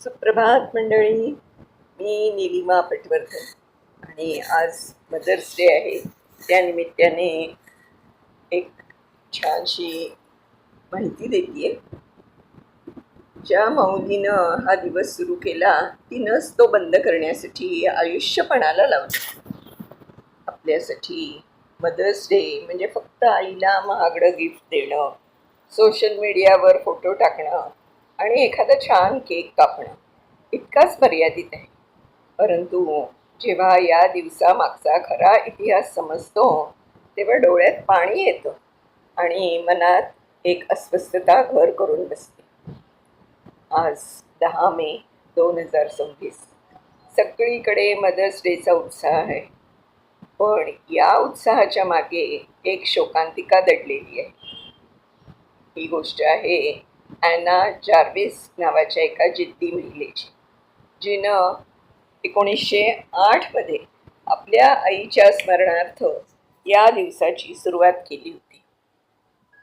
सुप्रभात मंडळी. मी नीलिमा पटवर्धन आणि आज मदर्स डे आहे. त्यानिमित्ताने एक छानशी माहिती देते आहे. ज्या मौलीनं हा दिवस सुरू केला तिनंच तो बंद करण्यासाठी आयुष्य पणाला लावलं. आपल्यासाठी मदर्स डे म्हणजे फक्त आईला महागडं गिफ्ट देणं, सोशल मीडियावर फोटो टाकणं आणि एखादा छान केक कापणं इतकाच मर्यादित आहे. परंतु जेव्हा या दिवसामागचा खरा इतिहास समजतो तेव्हा डोळ्यात पाणी येतं आणि मनात एक अस्वस्थता घर करून बसते. आज 10 मे 2026. सगळीकडे मदर्स डेचा उत्साह आहे. पण या उत्साहाच्या मागे एक शोकांतिका दडलेली आहे. ही गोष्ट आहे ॲना जार्विस नावाच्या एका जिद्दी महिलेची, जिनं 1908 आपल्या आईच्या स्मरणार्थ या दिवसाची सुरुवात केली होती.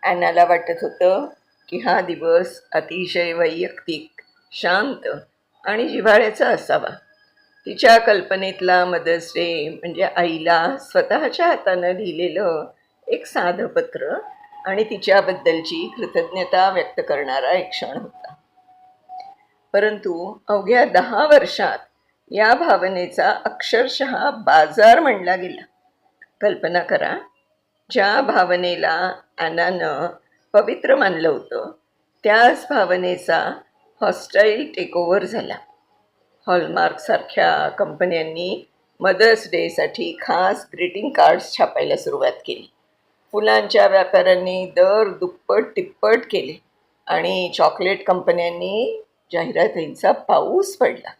ॲनाला वाटत होतं की हा दिवस अतिशय वैयक्तिक, शांत आणि जिव्हाळ्याचा असावा. तिच्या कल्पनेतला मदर्स डे म्हणजे आईला स्वतःच्या हातानं लिहिलेलं एक साधं पत्र आणि तिच्याबद्दलची कृतज्ञता व्यक्त करणारा एक क्षण होता. परंतु अवघ्या 10 वर्षात या भावनेचा अक्षरशः बाजार मांडला गेला. कल्पना करा, ज्या भावनेला ॲनानं पवित्र मानलं होतं त्याच भावनेचा हॉस्टाईल टेकओव्हर झाला. हॉलमार्कसारख्या कंपन्यांनी मदर्स डेसाठी खास ग्रीटिंग कार्ड्स छापायला सुरुवात केली. फुलांच्या व्यापाऱ्यांनी दर दुप्पट तिप्पट केले आणि चॉकलेट कंपन्यांनी जाहिरातींचा पाऊस पडला.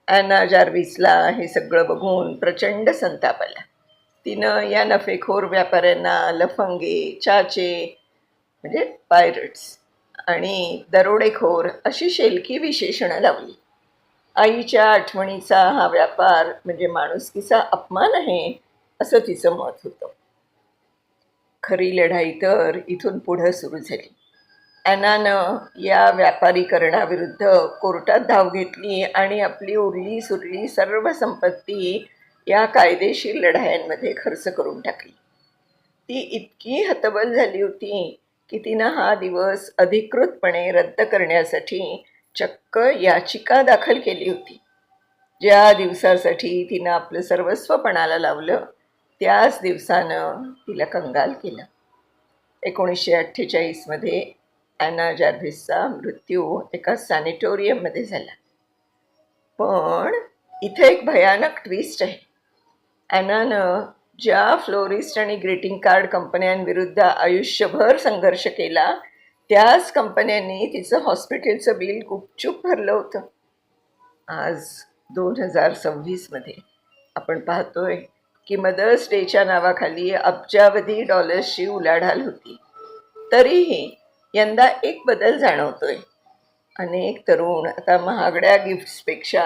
ॲना जार्विसला हे सगळं बघून प्रचंड संताप आला. तिनं या नफेखोर व्यापाऱ्यांना लफंगे, चाचे म्हणजे पायरट्स आणि दरोडेखोर अशी शेलकी विशेषणं लावली. आईच्या आठवणीचा हा व्यापार म्हणजे माणुसकीचा अपमान आहे असं तिचं मत होतं. खरी लढाई तर इथून पुढं सुरू झाली. ॲनानं या व्यापारीकरणाविरुद्ध कोर्टात धाव घेतली आणि आपली उरली सुरली सर्व संपत्ती या कायदेशीर लढायांमध्ये खर्च करून टाकली. ती इतकी हतबल झाली होती की तिनं हा दिवस अधिकृतपणे रद्द करण्यासाठी चक्क याचिका दाखल केली होती. ज्या दिवसासाठी तिनं आपलं सर्वस्व पणाला लावलं त्याच दिवसानं तिला कंगाल केलं. 1948 ॲना जार्विसचा मृत्यू एका सॅनिटोरियममध्ये झाला. पण इथे एक भयानक ट्विस्ट आहे. ॲनानं ज्या फ्लोरिस्ट आणि ग्रीटिंग कार्ड कंपन्यांविरुद्ध आयुष्यभर संघर्ष केला त्याच कंपन्यांनी तिचं हॉस्पिटलचं बिल गुपचूप भरलं होतं. आज 2026 आपण पाहतोय की मदर्स डेच्या नावाखाली अब्जावधी डॉलर्सची उलाढाल होती. तरीही यंदा एक बदल जाणवतोय. अनेक तरुण आता महागड्या गिफ्ट्सपेक्षा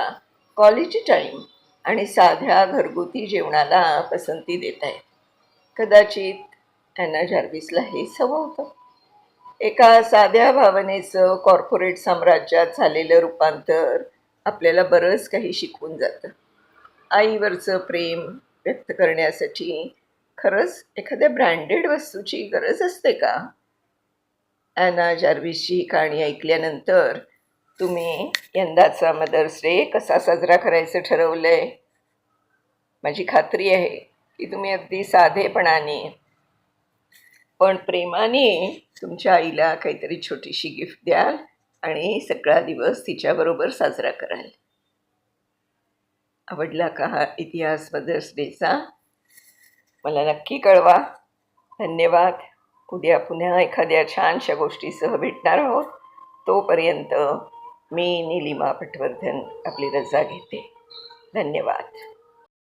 क्वालिटी टाईम आणि साध्या घरगुती जेवणाला पसंती देत आहेत. कदाचित ॲना जार्विसला हेच हवं होतं. एका साध्या भावनेचं कॉर्पोरेट साम्राज्यात झालेलं रूपांतर आपल्याला बरंच काही शिकवून जातं. आईवरचं प्रेम व्यक्त करण्यासाठी खरंच एखाद्या ब्रँडेड वस्तूची गरज असते का? ॲना जार्विसची कहाणी ऐकल्यानंतर तुम्ही यंदाचा मदर्स डे कसा साजरा करायचं ठरवलं आहे? माझी खात्री आहे की तुम्ही अगदी साधेपणाने पण प्रेमाने तुमच्या आईला काहीतरी छोटीशी गिफ्ट द्याल आणि सगळा दिवस तिच्याबरोबर साजरा कराल. आवडला का हा इतिहास मदर्स डेचा? मला नक्की कळवा. धन्यवाद. उद्या पुन्हा एखाद्या छानशा गोष्टीसह भेटणार आहोत. तोपर्यंत मी नीलिमा पटवर्धन आपली रजा घेते. धन्यवाद.